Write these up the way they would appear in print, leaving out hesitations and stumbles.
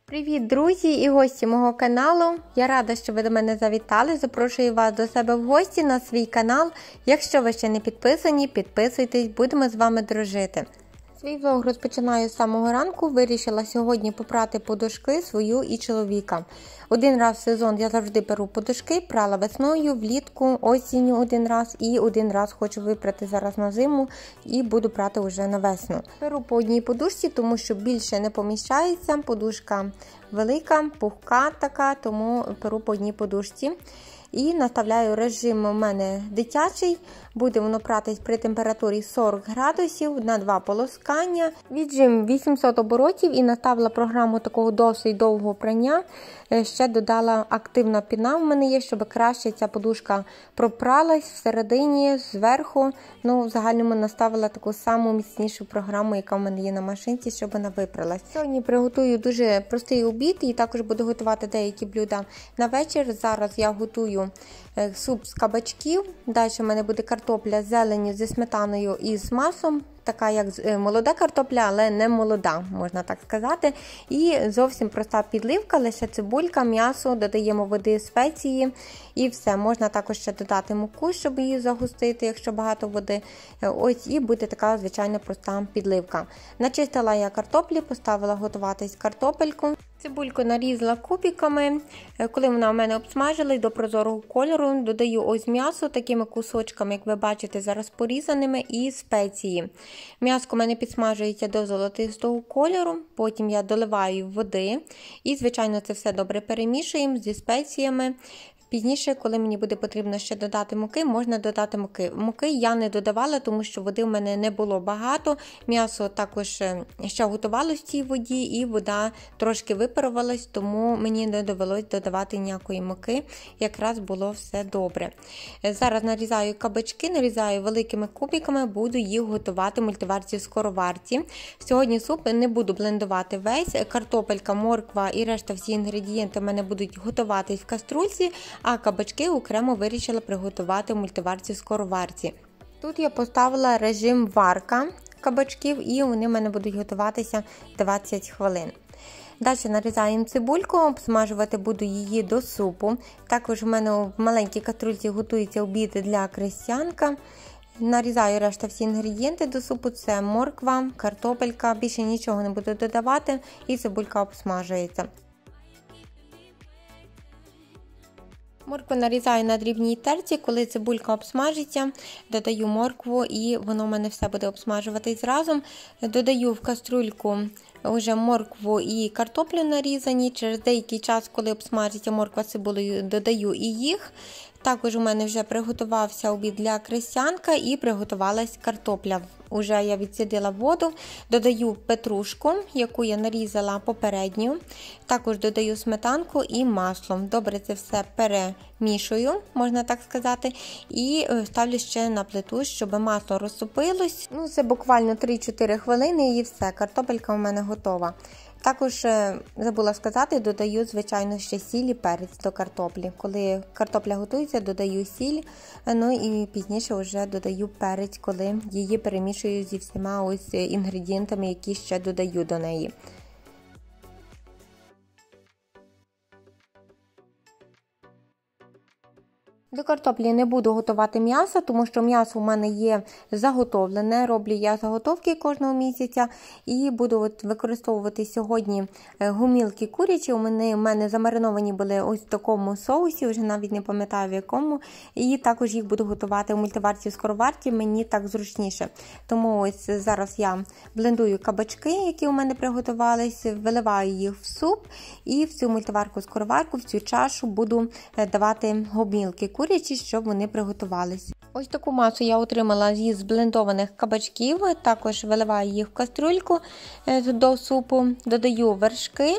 Привіт, друзі і гості мого каналу. Я рада, що ви до мене завітали. Запрошую вас до себе в гості на свій канал. Якщо ви ще не підписані, підписуйтесь, будемо з вами дружити. Свій влог розпочинаю з самого ранку. Вирішила сьогодні попрати подушки свою і чоловіка. Один раз в сезон я завжди беру подушки, прала весною, влітку, осінню один раз і один раз хочу випрати зараз на зиму і буду прати вже на весну. Беру по одній подушці, тому що більше не поміщається, подушка велика, пухка така, тому беру по одній подушці. І наставляю режим у мене дитячий, буде воно пратись при температурі 40 градусів на 2 полоскання. Віджим 800 оборотів і наставила програму такого досить довгого прання. Ще додала активна піна в мене є, щоб краще ця подушка пропралась всередині, зверху. В загальному наставила таку саму міцнішу програму, яка в мене є на машинці, щоб вона випралась. Сьогодні приготую дуже простий обід і також буду готувати деякі блюда на вечір. Зараз я готую суп з кабачків, далі в мене буде картопля з зеленню, зі сметаною і з маслом. Така як молода картопля, але не молода, можна так сказати. І зовсім проста підливка, лише цибулька, м'ясо, додаємо води, спеції і все. Можна також ще додати муку, щоб її загустити, якщо багато води. Ось і буде така звичайна проста підливка. Начистила я картоплі, поставила готуватись картопельку. Цибульку нарізала кубиками. Коли вона у мене обсмажилась до прозорого кольору, додаю ось м'ясо такими кусочками, як ви бачите, зараз порізаними, і спеції. М'яско у мене підсмажується до золотистого кольору, потім я доливаю води і, звичайно, це все добре перемішуємо зі спеціями. Пізніше, коли мені буде потрібно ще додати муки, можна додати муки. Муки я не додавала, тому що води в мене не було багато. М'ясо також ще готувалося в цій воді і вода трошки випарувалась, тому мені не довелось додавати ніякої муки. Якраз було все добре. Зараз нарізаю кабачки, нарізаю великими кубиками, буду їх готувати в мультиварці в скороварці. Сьогодні суп не буду блендувати весь. Картопелька, морква і решта всі інгредієнти в мене будуть готуватись в каструльці. А кабачки окремо вирішила приготувати в мультиварці скороварці. Тут я поставила режим варка кабачків і вони в мене будуть готуватися 20 хвилин. Далі нарізаємо цибульку, обсмажувати буду її до супу. Також в мене в маленькій каструльці готується обід для крестьянка. Нарізаю решта всі інгредієнти до супу, це морква, картопелька, більше нічого не буду додавати і цибулька обсмажується. Моркву нарізаю на дрібній терці, коли цибулька обсмажиться, додаю моркву і воно в мене все буде обсмажуватись разом. Додаю в каструльку вже моркву і картоплю нарізані. Через деякий час, коли обсмажиться морква з цибулею, додаю і їх. Також у мене вже приготувався обід для крестьянка і приготувалась картопля. Уже я відсідила воду, додаю петрушку, яку я нарізала попередньо. Також додаю сметанку і масло. Добре це все перемішую, можна так сказати. І ставлю ще на плиту, щоб масло розтопилось. Це буквально 3-4 хвилини і все, картопелька у мене готова. Також, забула сказати, додаю, звичайно, ще сіль і перець до картоплі. Коли картопля готується, додаю сіль, і пізніше вже додаю перець, коли її перемішую зі всіма ось інгредієнтами, які ще додаю до неї. До картоплі не буду готувати м'ясо, тому що м'ясо у мене є заготовлене, роблю я заготовки кожного місяця і буду використовувати сьогодні гумілки курячі. У мене замариновані були ось в такому соусі, вже навіть не пам'ятаю в якому, і також їх буду готувати в мультиварці в скороварці, мені так зручніше. Тому ось зараз я блендую кабачки, які у мене приготувались, виливаю їх в суп і в цю мультиварку скороварку, в цю чашу буду давати гумілки курячі, щоб вони приготувалися. Ось таку масу я отримала зі зблендованих кабачків, також виливаю їх в каструльку до супу, додаю вершки,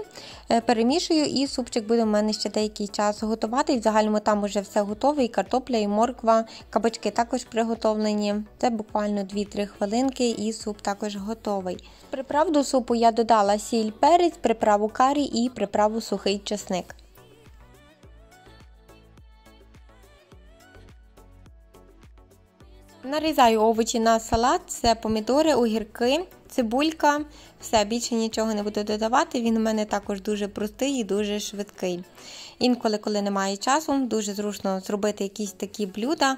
перемішую і супчик буде у мене ще деякий час готувати. В загальному там вже все готове, і картопля, і морква, кабачки також приготовлені. Це буквально 2-3 хвилинки і суп також готовий. Приправ до супу я додала сіль, перець, приправу карі і приправу сухий чесник. Нарізаю овочі на салат, це помідори, огірки, цибулька, все, більше нічого не буду додавати, він у мене також дуже простий і дуже швидкий. Інколи, коли немає часу, дуже зручно зробити якісь такі блюда,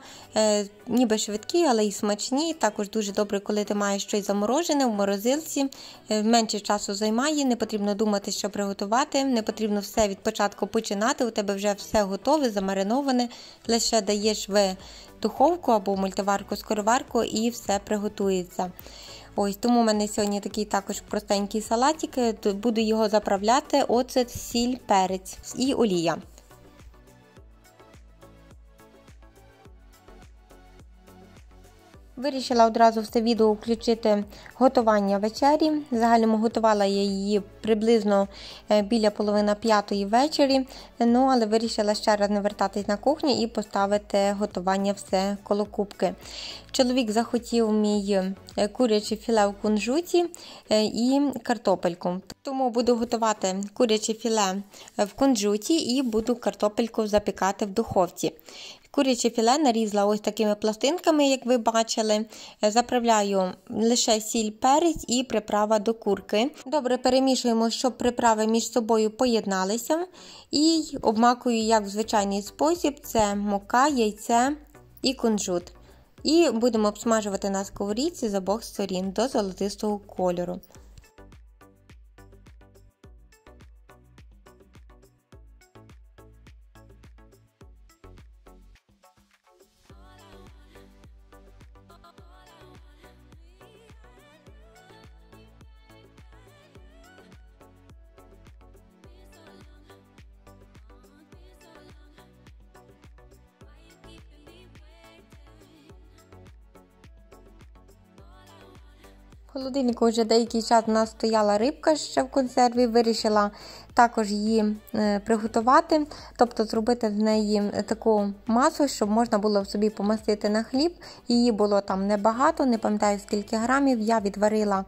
ніби швидкі, але й смачні. Також дуже добре, коли ти маєш щось заморожене в морозилці, менше часу займає, не потрібно думати, що приготувати, не потрібно все від початку починати, у тебе вже все готове, замариноване, лише даєш в духовку або мультиварку-скороварку і все приготується. Ось, тому у мене сьогодні такий також простенький салатик, буду його заправляти: оцет, сіль, перець і олія. Вирішила одразу все відео включити готування вечері. В загальному готувала я її приблизно біля 4:30 ввечері, але вирішила ще раз не вертатись на кухню і поставити готування все коло кубки. Чоловік захотів мій куряче філе в кунжуті і картопельку. Тому буду готувати куряче філе в кунжуті і буду картопельку запікати в духовці. Куряче філе нарізала ось такими пластинками, як ви бачили. Заправляю лише сіль, перець і приправа до курки. Добре перемішуємо, щоб приправи між собою поєдналися. І обмакую, як в звичайний спосіб, це мука, яйце і кунжут. І будемо обсмажувати на сковорідці з обох сторін до золотистого кольору. В холодильнику вже деякий час у нас стояла рибка ще в консерві, вирішила також її приготувати, тобто зробити з неї таку масу, щоб можна було собі помастити на хліб. Її було там небагато, не пам'ятаю скільки грамів, я відварила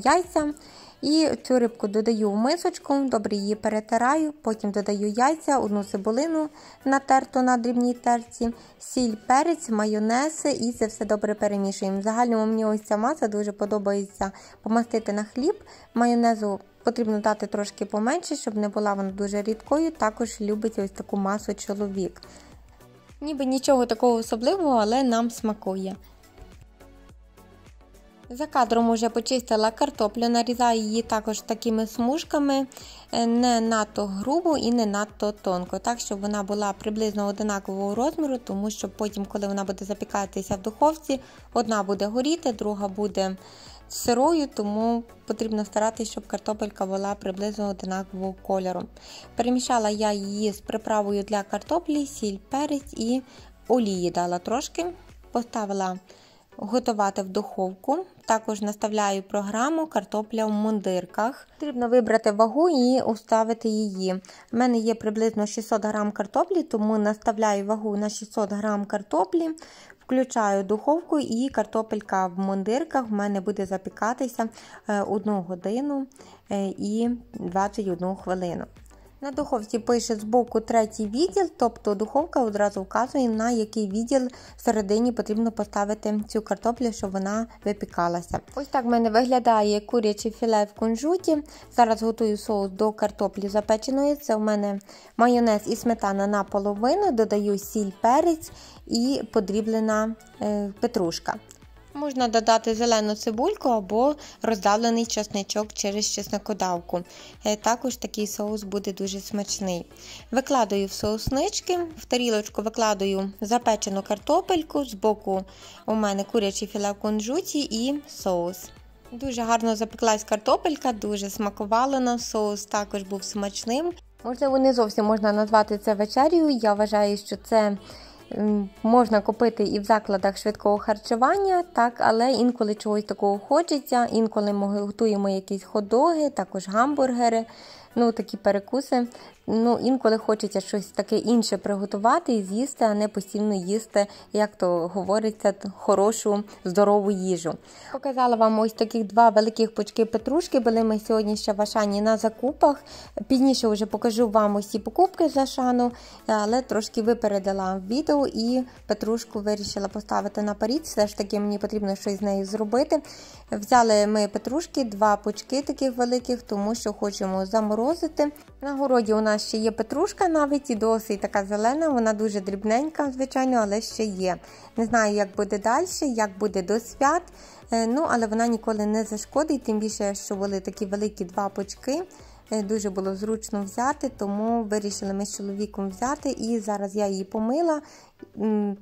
яйця. І цю рибку додаю в мисочку, добре її перетираю, потім додаю яйця, одну цибулину натерту на дрібній терці, сіль, перець, майонез і це все добре перемішуємо. В загальному мені ось ця маса дуже подобається помастити на хліб. Майонезу потрібно дати трошки поменше, щоб не була вона дуже рідкою, також любить ось таку масу чоловік. Ніби нічого такого особливого, але нам смакує. За кадром вже почистила картоплю, нарізаю її також такими смужками, не надто грубо і не надто тонко, так, щоб вона була приблизно однакового розміру, тому що потім, коли вона буде запікатися в духовці, одна буде горіти, друга буде сирою, тому потрібно старатися, щоб картопелька була приблизно однакового кольору. Перемішала я її з приправою для картоплі, сіль, перець і олії дала трошки, поставила готувати в духовку. Також наставляю програму «Картопля в мундирках». Потрібно вибрати вагу і уставити її. У мене є приблизно 600 г картоплі, тому наставляю вагу на 600 г картоплі, включаю духовку і картопелька в мундирках в мене буде запікатися 1 годину і 21 хвилину. На духовці пише збоку 3-й відділ, тобто духовка одразу вказує, на який відділ всередині потрібно поставити цю картоплю, щоб вона випікалася. Ось так в мене виглядає куряче філе в кунжуті. Зараз готую соус до картоплі запеченої. Це в мене майонез і сметана наполовину, додаю сіль, перець і подріблена петрушка. Можна додати зелену цибульку або роздавлений чесничок через чесникодавку. Також такий соус буде дуже смачний. Викладаю в соуснички, в тарілочку викладаю запечену картопельку, збоку у мене куряче філе в кунжуті і соус. Дуже гарно запеклась картопелька, дуже смакувала, соус також був смачним. Можливо, не зовсім можна назвати це вечерею, я вважаю, що це можна купити і в закладах швидкого харчування, так, але інколи чогось такого хочеться, інколи ми готуємо якісь хот-доги, також гамбургери. Ну, такі перекуси. Ну, інколи хочеться щось таке інше приготувати і з'їсти, а не постійно їсти, як то говориться, хорошу, здорову їжу. Показала вам ось таких 2 великих пучки петрушки. Були ми сьогодні ще в Ашані на закупах. Пізніше вже покажу вам ось ці покупки з Ашану, але трошки випередила відео і петрушку вирішила поставити на паріть. Все ж таки мені потрібно щось з нею зробити. Взяли ми петрушки, 2 пучки таких великих, тому що хочемо заморозити. На городі у нас ще є петрушка навіть і досить така зелена, вона дуже дрібненька, звичайно, але ще є. Не знаю, як буде далі, як буде до свят, ну, але вона ніколи не зашкодить, тим більше, що були такі великі 2 пучки. Дуже було зручно взяти, тому вирішили ми з чоловіком взяти, і зараз я її помила,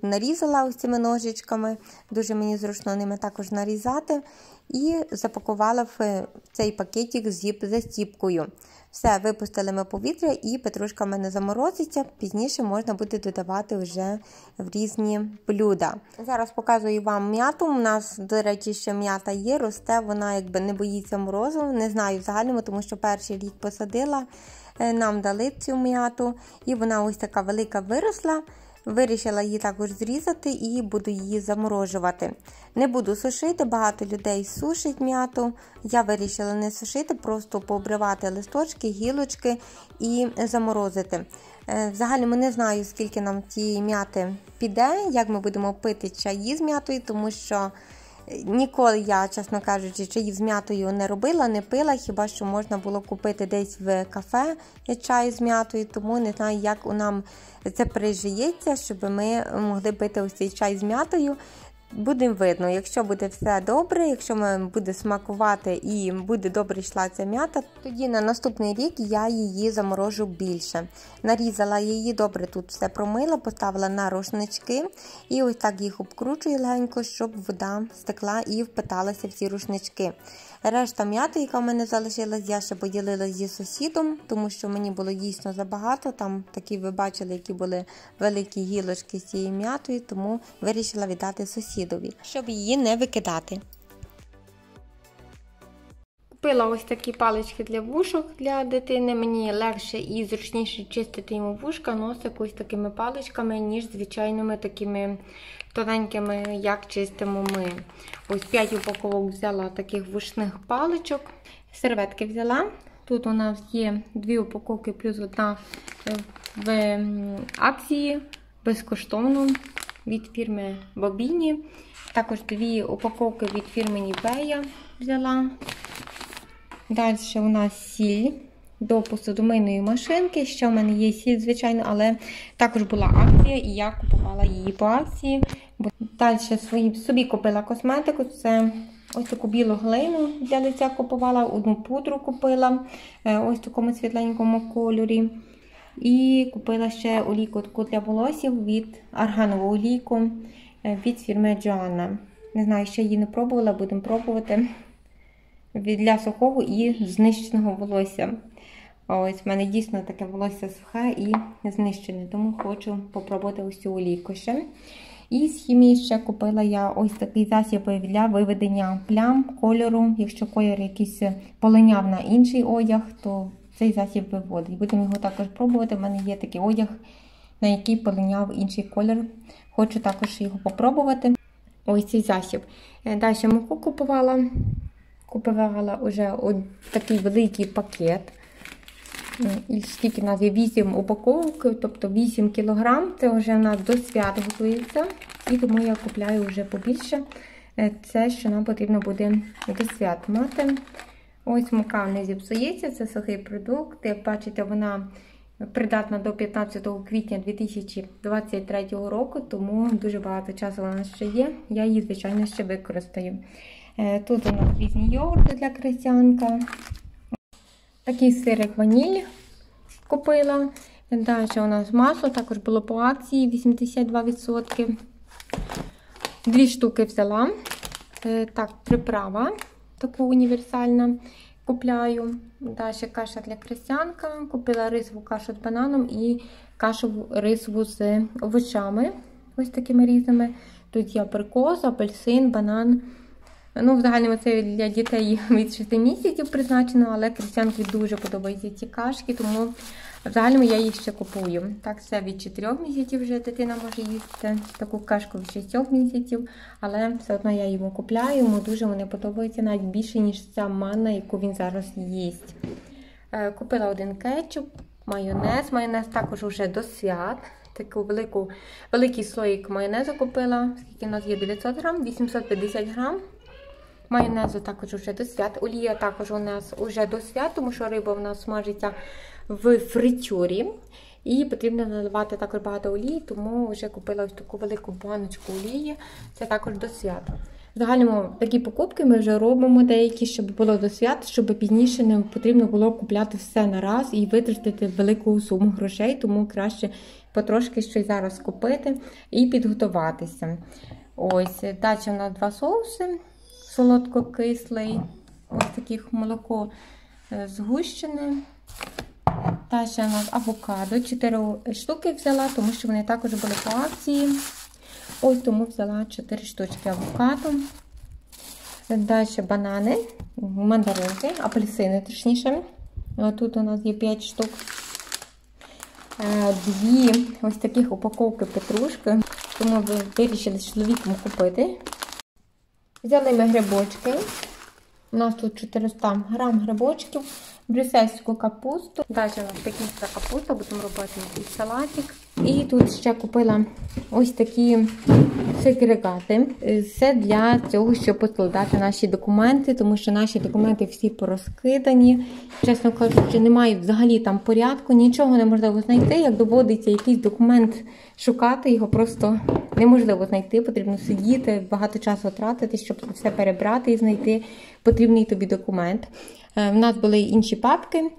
нарізала ось цими ножичками, дуже мені зручно ними також нарізати, і запакувала в цей пакетик з застіпкою. Все, випустили ми повітря, і петрушка в мене заморозиться, пізніше можна буде додавати вже в різні блюда. Зараз показую вам м'яту. У нас, до речі, ще м'ята є, росте, вона якби не боїться морозу, не знаю в загальному, тому що перший рік посадила, нам дали цю м'яту, і вона ось така велика виросла. Вирішила її також зрізати і буду її заморожувати. Не буду сушити, багато людей сушить м'яту. Я вирішила не сушити, просто пообривати листочки, гілочки і заморозити. Взагалі не знаю, скільки нам цієї м'яти піде, як ми будемо пити чаї з м'ятою, тому що ніколи я, чесно кажучи, чаїв з м'ятою не робила, не пила, хіба що можна було купити десь в кафе чай з м'ятою, тому не знаю, як у нам це пережиється, щоб ми могли пити ось цей чай з м'ятою. Буде видно, якщо буде все добре, якщо ми буде смакувати і буде добре йшла ця м'ята, тоді на наступний рік я її заморожу більше. Нарізала її, добре тут все промила, поставила на рушнички і ось так їх обкручую легенько, щоб вода стекла і впиталася в ці рушнички. Решта м'яти, яка в мене залишилась, я ще поділила зі сусідом, тому що мені було дійсно забагато. Там такі, ви бачили, які були великі гілочки з цією м'ятою, тому вирішила віддати сусідові, щоб її не викидати. Купила ось такі палички для вушок для дитини. Мені легше і зручніше чистити йому вушка, носик ось такими паличками, ніж звичайними такими тоненькими, як чистимо ми. Ось 5 упаковок взяла таких вушних паличок. Серветки взяла. Тут у нас є 2 упаковки плюс 1 в акції безкоштовно від фірми Бобіні. Також 2 упаковки від фірми Нівея взяла. Далі у нас сіль до посудомийної машинки. Ще в мене є сіль, звичайно, але також була акція і я купувала її по акції. Далі собі купила косметику. Це ось таку білу глину для лиця купувала, 1 пудру купила, ось в такому світленькому кольорі. І купила ще олійку таку для волоссів від арганову олійку від фірми Джоанна. Не знаю, ще її не пробувала, будемо пробувати. Для сухого і знищеного волосся. Ось в мене дійсно таке волосся сухе і знищене, тому хочу попробувати ось цю олійку ще. І з хімії ще купила я ось такий засіб для виведення плям кольору. Якщо колір якийсь полиняв на інший одяг, то цей засіб виводить. Будемо його також пробувати. У мене є такий одяг, на який полиняв інший колір. Хочу також його попробувати. Ось цей засіб. Далі муку купувала. Купувала вже такий великий пакет. І скільки в нас є 8 упаковок, тобто 8 кг. Це вже в нас до свят готується. І тому я купляю вже побільше. Це, що нам потрібно буде до свят мати. Ось мука не зіпсується, це сухий продукт. Як бачите, вона придатна до 15 квітня 2023 року, тому дуже багато часу у нас ще є. Я її, звичайно, ще використаю. Тут у нас різні йогурти для крестянка. Такий сирик ваніль купила. Далі у нас масло, також було по акції 82%. 2 штуки взяла. Так, приправа, таку універсальна, купляю. Далі каша для крестянка. Купила рисову кашу з бананом і кашу рисову з овочами. Ось такими різними. Тут є абрикос, апельсин, банан. Ну, в загальному це для дітей від 6 місяців призначено, але Крістіанці дуже подобаються ці кашки, тому в загальному я їх ще купую. Так, це від 4 місяців вже дитина може їсти таку кашку від 6 місяців, але все одно я йому купляю, йому дуже вони подобаються, навіть більше, ніж ця манна, яку він зараз їсть. Купила один кетчуп, майонез. Майонез також вже до свят. Таку великий слоїк майонезу купила. Скільки у нас є 900 грам, 850 грам. Майонезу також вже до свят. Олія також у нас вже до свят, тому що риба у нас смажиться в фритюрі. І потрібно наливати також багато олії, тому вже купила ось таку велику баночку олії. Це також до свят. В загальному такі покупки ми вже робимо деякі, щоб було до свят, щоб пізніше не потрібно було купляти все на раз і витратити велику суму грошей, тому краще потрошки щось зараз купити і підготуватися. Ось, далі у нас 2 соуси, солодко-кислий, ось таких молоко згущене. Далі у нас авокадо, 4 штуки взяла, тому що вони також були по акції. Ось тому взяла 4 штучки авокадо. Далі банани, мандаринки, апельсини точніше. Тут у нас є 5 штук. 2 ось таких упаковки петрушки, тому вирішили з чоловіком купити. Взяли ми грибочки. У нас тут 400 грам грибочків, брюссельську капусту. Далі у нас пекінська капуста, будемо робити якийсь салатик. І тут ще купила ось такі сегрегати. Це для цього, щоб поскладати наші документи, тому що наші документи всі порозкидані. Чесно кажучи, немає взагалі там порядку, нічого неможливо знайти. Як доводиться якийсь документ шукати, його просто неможливо знайти. Потрібно сидіти, багато часу тратити, щоб це все перебрати і знайти потрібний тобі документ. В нас були інші папки,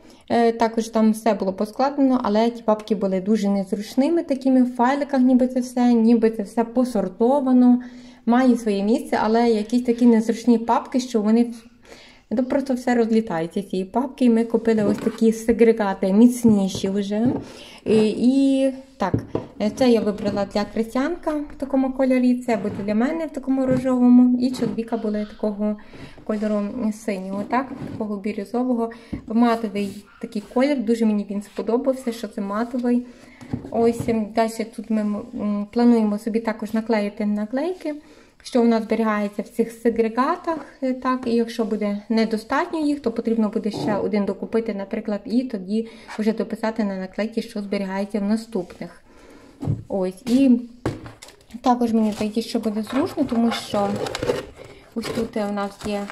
також там все було поскладено, але ті папки були дуже незручними такими в файликах, ніби це все посортовано, має своє місце, але якісь такі незручні папки, що вони просто все розлітається цієї папки. І ми купили ось такі сегрегати, міцніші вже. І так, це я вибрала для Крістіанка в такому кольорі, це буде для мене в такому рожовому, і чоловіка були такого кольору синього, так, такого бірюзового. Матовий такий колір, дуже мені він сподобався, що це матовий. Ось, далі тут ми плануємо собі також наклеїти наклейки, що у нас зберігається в цих сегрегатах, так, і якщо буде недостатньо їх, то потрібно буде ще один докупити, наприклад, і тоді вже дописати на наклейки, що зберігається в наступних. Ось, і також мені здається, що буде зручно, тому що ось тут у нас є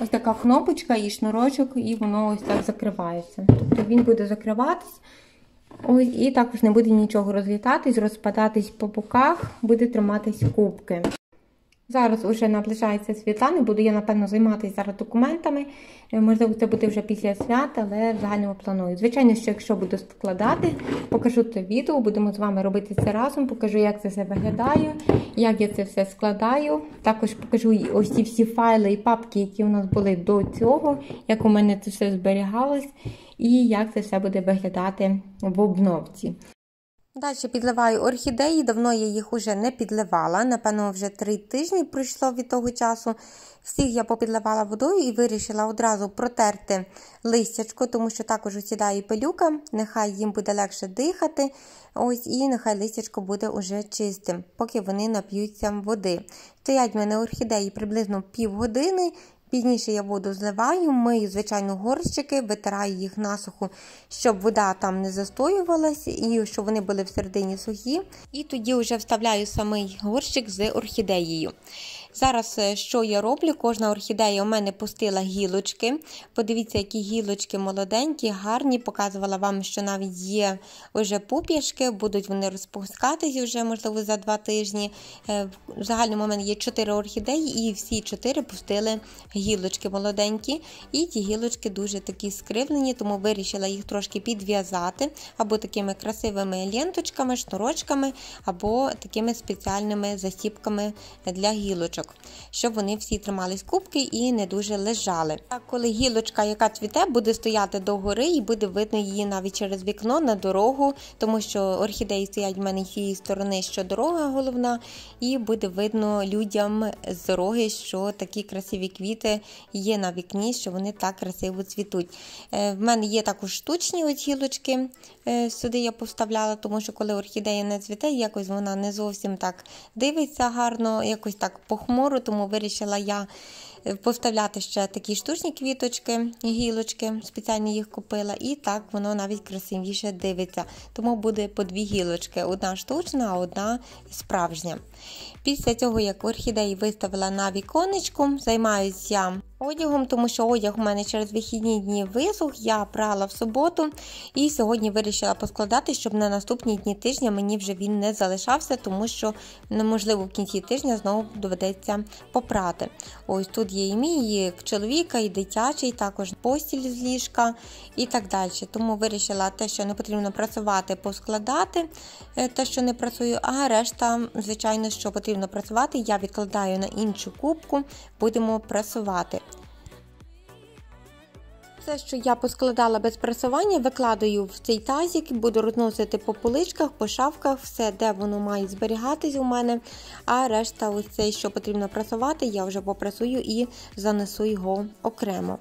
ось така кнопочка і шнурочок, і воно ось так закривається. Тобто він буде закриватись. Ось, і також не буде нічого розлітатись, розпадатись по боках, буде триматись кубки. Зараз вже наближається Світлана, буду я, напевно, займатися зараз документами. Можливо, це буде вже після свят, але в загальному планую. Звичайно, що якщо буду складати, покажу це відео, будемо з вами робити це разом, покажу, як це все виглядає, як я це все складаю. Також покажу ось ці всі файли і папки, які у нас були до цього, як у мене це все зберігалось, і як це все буде виглядати в обновці. Далі підливаю орхідеї, давно я їх уже не підливала, напевно вже 3 тижні пройшло від того часу. Всіх я попідливала водою і вирішила одразу протерти листячко, тому що також осідає пилюка, нехай їм буде легше дихати, ось, і нехай листячко буде уже чистим, поки вони нап'ються води. Стоять в мене орхідеї приблизно півгодини. Пізніше я воду зливаю, мию, звичайно, горщики, витираю їх насухо, щоб вода там не застоювалась і щоб вони були всередині сухі. І тоді вже вставляю самий горщик з орхідеєю. Зараз, що я роблю, кожна орхідея у мене пустила гілочки. Подивіться, які гілочки молоденькі, гарні. Показувала вам, що навіть є вже пуп'яшки, будуть вони розпускатися вже, можливо, за 2 тижні. В загальному у мене є 4 орхідеї і всі 4 пустили гілочки молоденькі. І ті гілочки дуже такі скривлені, тому вирішила їх трошки підв'язати або такими красивими ленточками, шнурочками, або такими спеціальними засіпками для гілочок. гілочок, щоб вони всі тримались кубки і не дуже лежали. А коли гілочка, яка цвіте, буде стояти догори і буде видно її навіть через вікно на дорогу, тому що орхідеї стоять в мене з цієї сторони, що дорога головна, і буде видно людям з дороги, що такі красиві квіти є на вікні, що вони так красиво цвітуть. В мене є також штучні ось гілочки, сюди я поставляла, тому що коли орхідея не цвіте, якось вона не зовсім так дивиться гарно, якось так похмуро, тому вирішила я поставляти ще такі штучні квіточки, гілочки, спеціально їх купила, і так воно навіть красивіше дивиться. Тому буде по 2 гілочки, одна штучна, а одна справжня. Після цього, як орхідеї виставила на віконечку, займаюся я одягом, тому що одяг у мене через вихідні дні висох, я прала в суботу і сьогодні вирішила поскладати, щоб на наступні дні тижня мені вже він не залишався, тому що неможливо в кінці тижня знову доведеться попрати. Ось тут є і мій, і чоловіка, і дитячий, також постіль з ліжка і так далі. Тому вирішила те, що не потрібно працювати, поскладати, те, що не працюю, а решта, звичайно, що потрібно працювати, я відкладаю на іншу кубку, будемо прасувати. Все, що я поскладала без прасування, викладаю в цей тазик, буду розносити по поличках, по шафках, все, де воно має зберігатись у мене, а решта, ось це, що потрібно прасувати, я вже попрасую і занесу його окремо.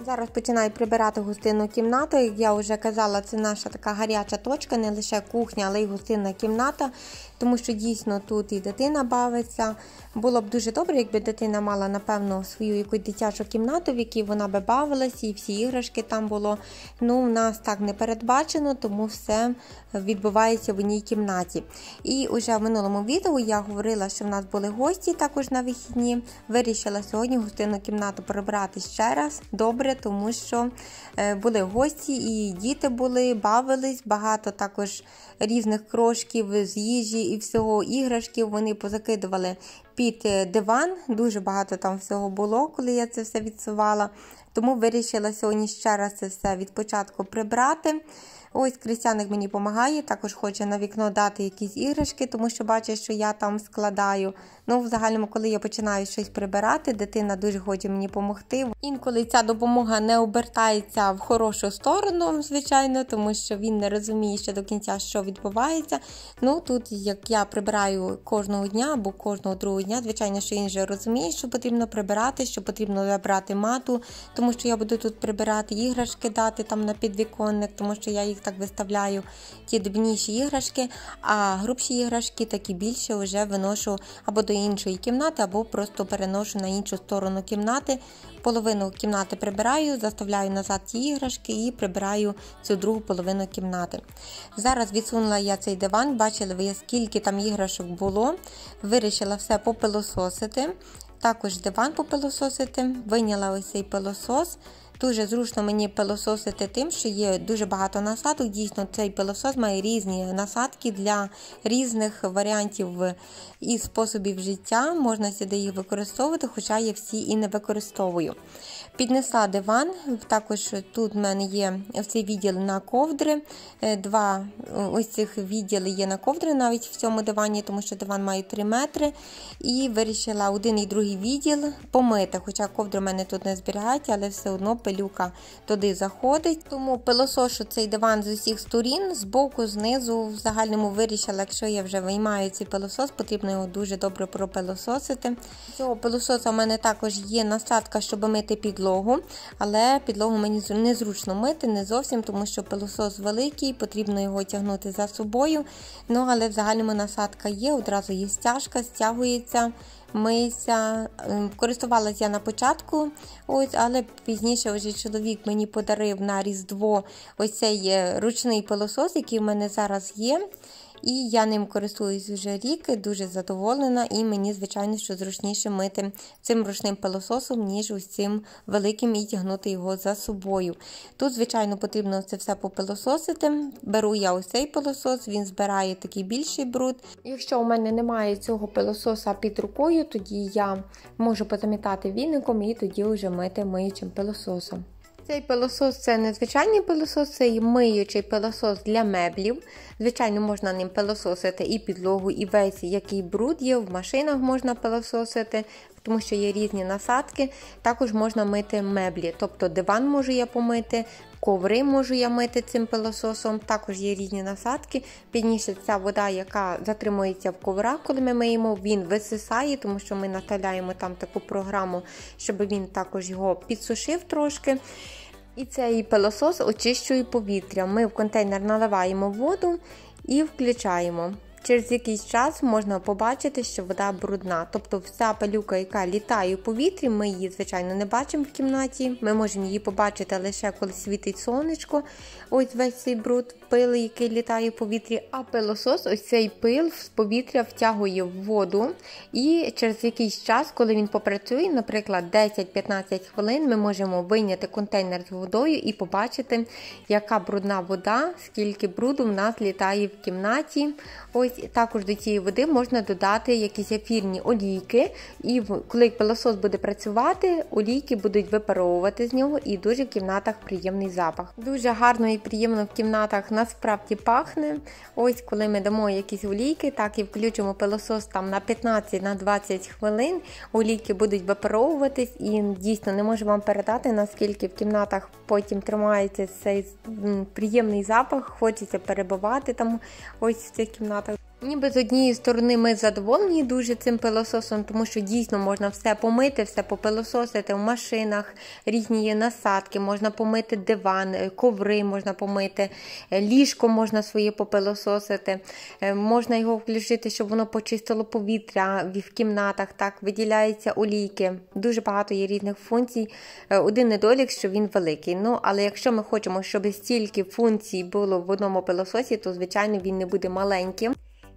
Зараз починаю прибирати гостинну кімнату. Як я вже казала, це наша така гаряча точка, не лише кухня, але й гостинна кімната, тому що дійсно тут і дитина бавиться. Було б дуже добре, якби дитина мала, напевно, свою якусь дитячу кімнату, в якій вона би бавилась, і всі іграшки там було. Ну, в нас так не передбачено, тому все відбувається в одній кімнаті. І уже в минулому відео я говорила, що в нас були гості також на вихідні. Вирішила сьогодні гостинну кімнату прибрати ще раз. Добре, тому що були гості і діти були, бавились, багато також різних крошків з їжі і всього, іграшків вони позакидували під диван. Дуже багато там всього було, коли я це все відсувала. Тому вирішила сьогодні ще раз це все від початку прибрати. Ось Крістяник мені допомагає, також хоче на вікно дати якісь іграшки, тому що бачить, що я там складаю. Ну, в загальному, коли я починаю щось прибирати, дитина дуже хоче мені допомогти. Інколи ця допомога не обертається в хорошу сторону, звичайно, тому що він не розуміє ще до кінця, що відбувається. Ну, тут, як я прибираю кожного дня або кожного другого дня, звичайно, що він вже розуміє, що потрібно прибирати, що потрібно забрати мату, тому що я буду тут прибирати, іграшки дати там на підвіконник, тому що я їх так виставляю, ті дрібніші іграшки, а грубші іграшки, такі більше, вже виношу або до іншої кімнати, або просто переношу на іншу сторону кімнати. Половину кімнати прибираю, заставляю назад ті іграшки і прибираю цю другу половину кімнати. Зараз відсунула я цей диван, бачили ви, скільки там іграшок було, вирішила все попилососити. Також диван попилососити, вийняла ось цей пилосос. Дуже зручно мені пилососити тим, що є дуже багато насадок. Дійсно, цей пилосос має різні насадки для різних варіантів і способів життя. Можна сюди їх використовувати, хоча я всі і не використовую. Піднесла диван, також тут в мене є ось цей відділ на ковдри. 2 ось цих відділи є на ковдри навіть в цьому дивані, тому що диван має 3 метри. І вирішила один і другий відділ помити, хоча ковдри в мене тут не зберігають, але все одно пилюка туди заходить. Тому пилосошу цей диван з усіх сторін, з боку, знизу. В загальному вирішила, якщо я вже виймаю цей пилосос, потрібно його дуже добре пропилососити. З цього пилососа в мене також є насадка, щоб мити підлогу, але підлогу мені незручно мити, не зовсім, тому що пилосос великий, потрібно його тягнути за собою. Ну, але в загальному насадка є, одразу є стяжка, стягується, миється. Користувалася я на початку, ось, але пізніше вже чоловік мені подарив на Різдво ось цей ручний пилосос, який в мене зараз є. І я ним користуюсь вже рік, дуже задоволена, і мені, звичайно, що зручніше мити цим ручним пилососом, ніж ось цим великим і тягнути його за собою. Тут, звичайно, потрібно це все попилососити. Беру я ось цей пилосос, він збирає такий більший бруд. Якщо у мене немає цього пилососа під рукою, тоді я можу позамітати віником і тоді вже мити миючим пилососом. Цей пилосос – це не звичайний пилосос, це миючий пилосос для меблів. Звичайно, можна ним пилососити і підлогу, і весь який бруд є, в машинах можна пилососити, тому що є різні насадки. Також можна мити меблі, тобто диван можу я помити, коври можу я мити цим пилососом, також є різні насадки. Пізніше ця вода, яка затримується в коврах, коли ми миємо, він висисає, тому що ми наставляємо там таку програму, щоб він також його підсушив трошки. І цей пилосос очищує повітря. Ми в контейнер наливаємо воду і включаємо. Через якийсь час можна побачити, що вода брудна. Тобто вся пилюка, яка літає у повітрі, ми її, звичайно, не бачимо в кімнаті. Ми можемо її побачити лише коли світить сонечко. Ось весь цей бруд, пил, який літає в повітрі. А пилосос, ось цей пил з повітря втягує в воду. І через якийсь час, коли він попрацює, наприклад, 10-15 хвилин, ми можемо вийняти контейнер з водою і побачити, яка брудна вода, скільки бруду в нас літає в кімнаті. Ось також до цієї води можна додати якісь ефірні олійки, і коли пилосос буде працювати, олійки будуть випаровувати з нього, і дуже в кімнатах приємний запах. Дуже гарно і приємно в кімнатах насправді пахне. Ось коли ми дамо якісь олійки, так і включимо пилосос там на 15-20 хвилин, олійки будуть випаровуватись, і дійсно не можу вам передати, наскільки в кімнатах потім тримається цей приємний запах, хочеться перебувати там ось в цих кімнатах. Ніби з однієї сторони ми задоволені дуже цим пилососом, тому що дійсно можна все помити, все попилососити в машинах, різні є насадки, можна помити диван, коври можна помити, ліжко можна своє попилососити, можна його включити, щоб воно почистило повітря в кімнатах, так, виділяються олійки, дуже багато є різних функцій. Один недолік, що він великий, але якщо ми хочемо, щоб стільки функцій було в одному пилососі, то, звичайно, він не буде маленьким.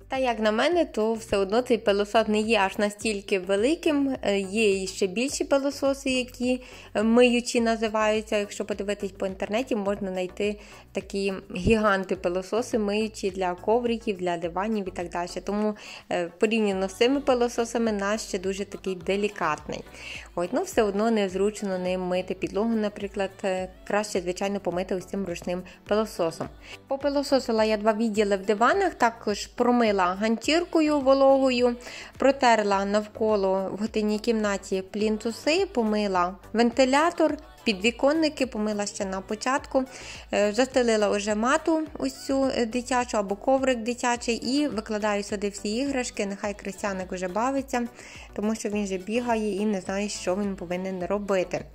Та як на мене, то все одно цей пилосос не є аж настільки великим. Є ще більші пилососи, які миючі називаються. Якщо подивитись по інтернеті, можна знайти такі гіганти пилососи миючі для ковриків, для диванів і так далі. Тому порівняно з цими пилососами наш ще дуже такий делікатний. Все одно незручно ним мити підлогу, наприклад. Краще, звичайно, помити ось цим ручним пилососом. Попилососила я 2 відділи в диванах, також промила ганчіркою вологою, протерла навколо в гостинній кімнаті плінтуси, помила вентилятор, підвіконники, помила ще на початку, застелила вже мату ось цю дитячу або коврик дитячий і викладаю сюди всі іграшки, нехай Крістяник вже бавиться, тому що він вже бігає і не знає, що він повинен робити.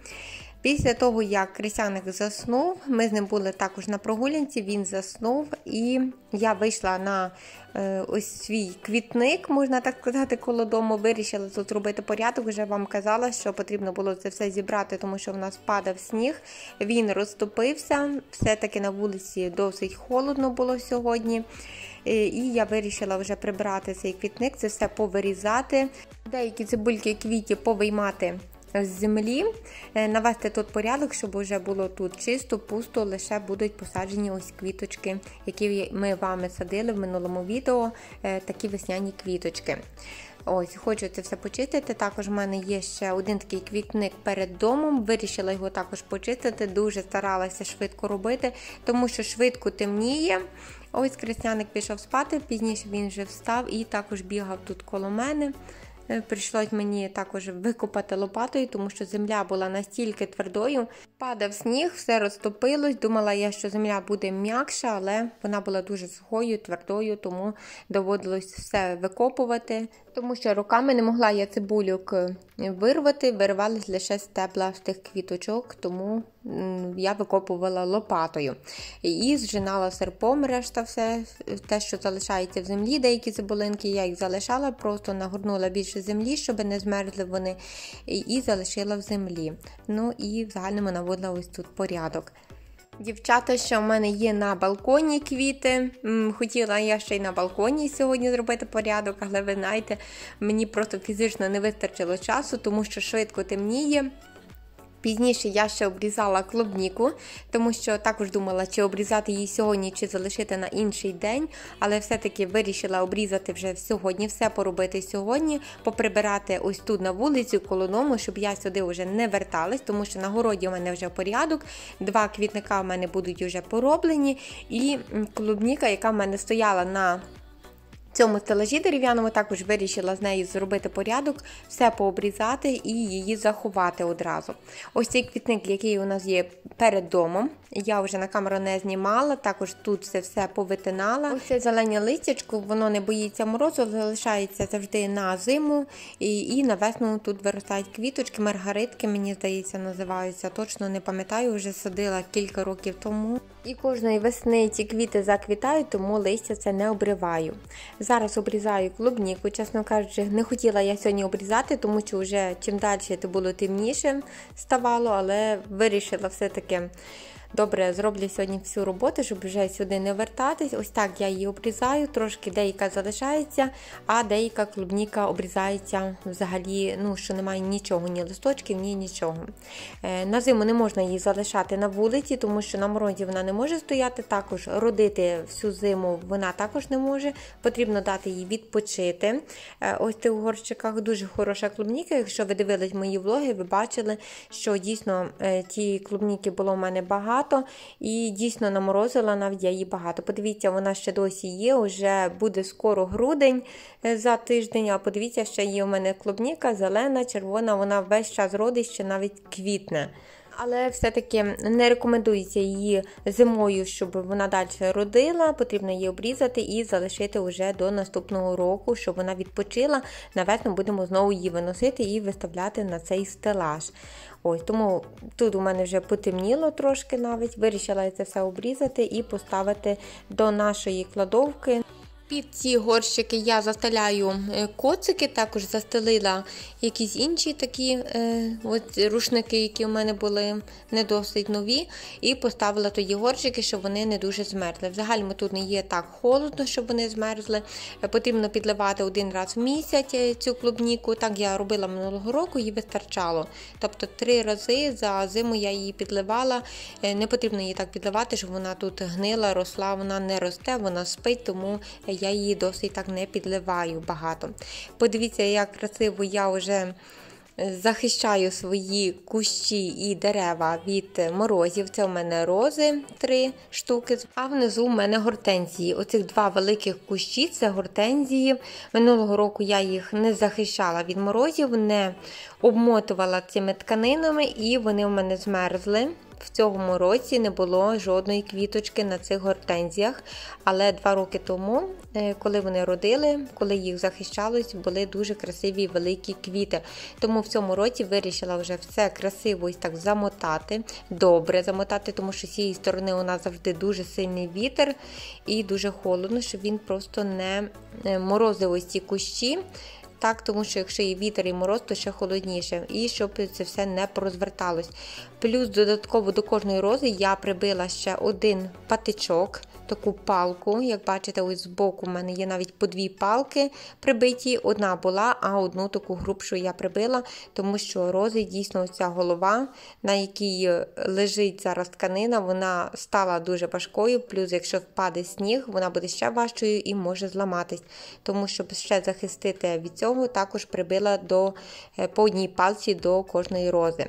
Після того, як Крістяник заснув, ми з ним були також на прогулянці, він заснув, і я вийшла на ось свій квітник, можна так сказати, коло дому, вирішила тут робити порядок, вже вам казала, що потрібно було це все зібрати, тому що в нас падав сніг, він розтопився, все-таки на вулиці досить холодно було сьогодні. І я вирішила вже прибрати цей квітник, це все повирізати, деякі цибульки квітів повиймати з землі, навести тут порядок, щоб вже було тут чисто, пусто, лише будуть посаджені ось квіточки, які ми вами садили в минулому відео, такі весняні квіточки. Ось, хочу це все почистити. Також в мене є ще один такий квітник перед домом. Вирішила його також почистити. Дуже старалася швидко робити, тому що швидко темніє. Ось Крістяник пішов спати, пізніше він вже встав і також бігав тут коло мене. Прийшлось мені також викопати лопатою, тому що земля була настільки твердою. Падав сніг, все розтопилось. Думала я, що земля буде м'якша, але вона була дуже сухою, твердою, тому доводилось все викопувати. Тому що руками не могла я цибульок вирвати, виривались лише стебла з тих квіточок, тому я викопувала лопатою. І зжинала серпом решта все, те, що залишається в землі, деякі цибулинки, я їх залишала, просто нагорнула більше землі, щоб не змерзли вони, і залишила в землі. І в загальному наводила ось тут порядок. Дівчата, що в мене є на балконі квіти. Хотіла я ще й на балконі сьогодні зробити порядок, але ви знаєте, мені просто фізично не вистачило часу, тому що швидко темніє. Пізніше я ще обрізала клубніку, тому що також думала, чи обрізати її сьогодні, чи залишити на інший день, але все-таки вирішила обрізати вже сьогодні, все поробити сьогодні, поприбирати ось тут на вулицю коло дому, щоб я сюди вже не верталась, тому що на городі у мене вже порядок, 2 квітника у мене будуть вже пороблені, і клубніка, яка в мене стояла на цьому стелажі дерев'яному, також вирішила з нею зробити порядок, все пообрізати і її заховати одразу. Ось цей квітник, який у нас є перед домом, я вже на камеру не знімала, також тут все повитинала. Ось це зелене листячко, воно не боїться морозу, залишається завжди на зиму і на весну тут виростають квіточки, маргаритки, мені здається, називаються, точно не пам'ятаю, вже садила кілька років тому. І кожної весни ці квіти заквітають, тому листя це не обриваю. Зараз обрізаю клубніку, чесно кажучи, не хотіла я сьогодні обрізати, тому що вже чим далі це було темніше ставало, але вирішила все-таки, добре, зроблю сьогодні всю роботу, щоб вже сюди не вертатись. Ось так я її обрізаю, трошки деяка залишається, а деяка клубніка обрізається взагалі, що немає нічого, ні листочків, ні нічого. На зиму не можна її залишати на вулиці, тому що на морозі вона не може стояти, також родити всю зиму вона також не може, потрібно дати їй відпочити. Ось в цих горщиках дуже хороша клубніка, якщо ви дивились мої влоги, ви бачили, що дійсно ті клубніки було в мене багато, і дійсно наморозила навіть я її багато. Подивіться, вона ще досі є, вже буде скоро грудень за тиждень, а подивіться, ще є у мене клубніка, зелена, червона, вона весь час родить, ще навіть квітне. Але все-таки не рекомендується її зимою, щоб вона далі родила, потрібно її обрізати і залишити вже до наступного року, щоб вона відпочила. На весну будемо знову її виносити і виставляти на цей стелаж. Ось, тому тут у мене вже потемніло трошки навіть, вирішила я це все обрізати і поставити до нашої кладовки. Під ці горщики я застеляю коцики, також застелила якісь інші такі рушники, які у мене були не досить нові, і поставила тоді горщики, щоб вони не дуже змерзли. Взагалі тут не є так холодно, щоб вони змерзли. Потрібно підливати 1 раз в місяць цю клубніку. Так я робила минулого року, її вистачало. Тобто 3 рази за зиму я її підливала. Не потрібно її так підливати, щоб вона тут гнила, росла, вона не росте, вона спить, тому я її досить так не підливаю багато. Подивіться, як красиво я вже захищаю свої кущі і дерева від морозів. Це у мене рози 3 штуки, а внизу у мене гортензії. Оцих 2 великих кущі – це гортензії. Минулого року я їх не захищала від морозів, не обмотувала цими тканинами і вони у мене змерзли. В цьому році не було жодної квіточки на цих гортензіях, але 2 роки тому, коли вони родили, коли їх захищалось, були дуже красиві великі квіти. Тому в цьому році вирішила вже все красиво ось так замотати, добре замотати, тому що з цієї сторони у нас завжди дуже сильний вітер і дуже холодно, щоб він просто не морозив ось ці кущі. Так, тому що якщо є вітер і мороз, то ще холодніше. І щоб це все не порозверталось. Плюс додатково до кожної рози я прибила ще 1 патичок, таку палку. Як бачите, ось збоку в мене є навіть по 2 палки прибиті. Одна була, а одну таку грубшу я прибила, тому що рози дійсно ось ця голова, на якій лежить зараз тканина, вона стала дуже важкою. Плюс якщо впаде сніг, вона буде ще важчою і може зламатись. Тому щоб ще захистити від цього, також прибила по 1 палці до кожної рози.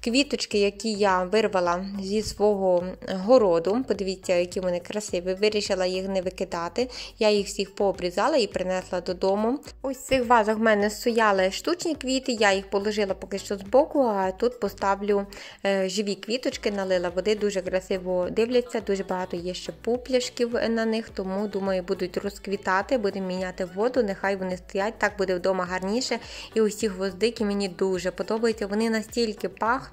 Квіточки, які я вирвала зі свого городу, подивіться, які вони красиві, вирішила їх не викидати. Я їх всіх пообрізала і принесла додому. Ось в цих вазах в мене стояли штучні квіти, я їх положила поки що збоку, а тут поставлю живі квіточки, налила води, дуже красиво дивляться, дуже багато є ще пупляшків на них, тому, думаю, будуть розквітати, будемо міняти воду, нехай вони стоять, так буде вдома гарніше. І ось ці гвоздики мені дуже подобаються, вони настільки пахнуть.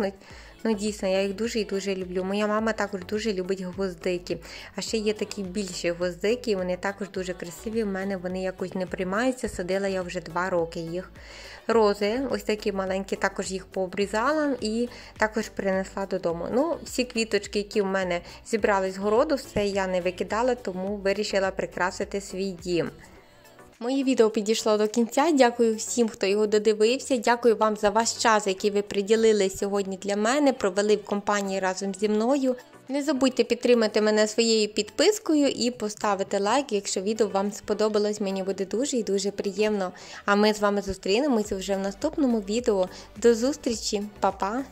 Ну дійсно, я їх дуже і дуже люблю. Моя мама також дуже любить гвоздики. А ще є такі більші гвоздики, вони також дуже красиві. В мене вони якось не приймаються, садила я вже 2 роки їх. Рози, ось такі маленькі, також їх пообрізала і також принесла додому. Ну, всі квіточки, які в мене зібрали з городу, все я не викидала, тому вирішила прикрасити свій дім. Моє відео підійшло до кінця. Дякую всім, хто його додивився. Дякую вам за ваш час, який ви приділили сьогодні для мене, провели в компанії разом зі мною. Не забудьте підтримати мене своєю підпискою і поставити лайк, якщо відео вам сподобалось. Мені буде дуже і дуже приємно. А ми з вами зустрінемося вже в наступному відео. До зустрічі, па-па!